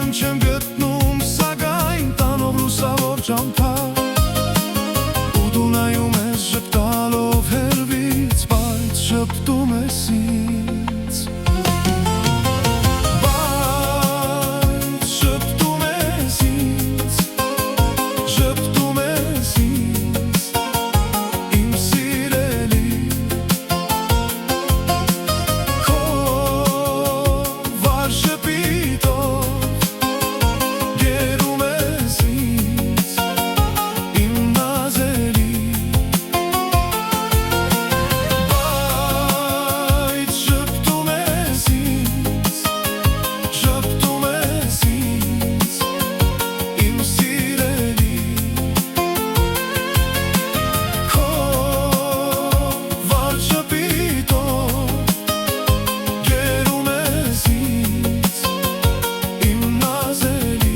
Ուրախություն չեմ գտնում, սակայն տանող լուսավոր ճամփա Ու դու նայում ես ժպտալով հեռվից, բայց շպտում ես ինձ Բայց շպտում ես ինձ, շպտում ես ինձ, իմ սիրելի Քո վար շպիտով գերում ես ինձ, իմ նազելի Բայց շպտում ես ինձ, շպտում ես ինձ, իմ սիրելի Քո վար շպիտով գերում ես ինձ, իմ նազելի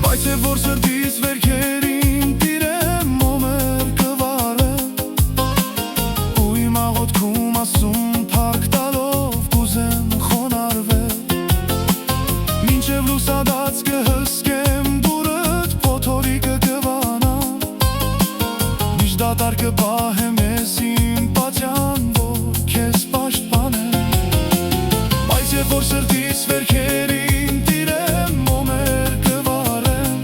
Բայց է որ սրտիս վերքերին տիրեմ ոմեր կվարեմ Ու իմ աղոթքում ասում փառք տալով կուզեմ խոնարհվել Մինչև լուսադաց կհսկեմ դուրդ փոթորիկը կվանա Միշտ դատարկ կպահեմ ես իմ պատյան որ քեզ պաշտպանեմ Բայց է որ սրտիս վերքերին տիրեմ ոմեր կվարեմ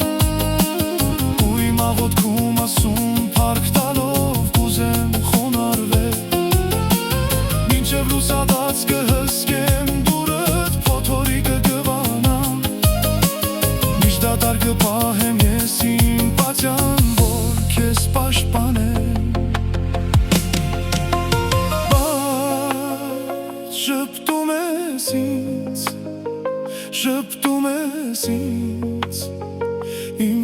Ու իմ աղոթքում ասում փառք տալով կուզեմ խոնարհվել Մինչև լուսադաց կհսկեմ դուրդ փոթորիկը կվանա Միշտ դատարկ կպահեմ ես իմ պատյան որ քեզ պաշտպանեմ Բայց շպտում ես ինձ, շպտում ես ինձ, իմ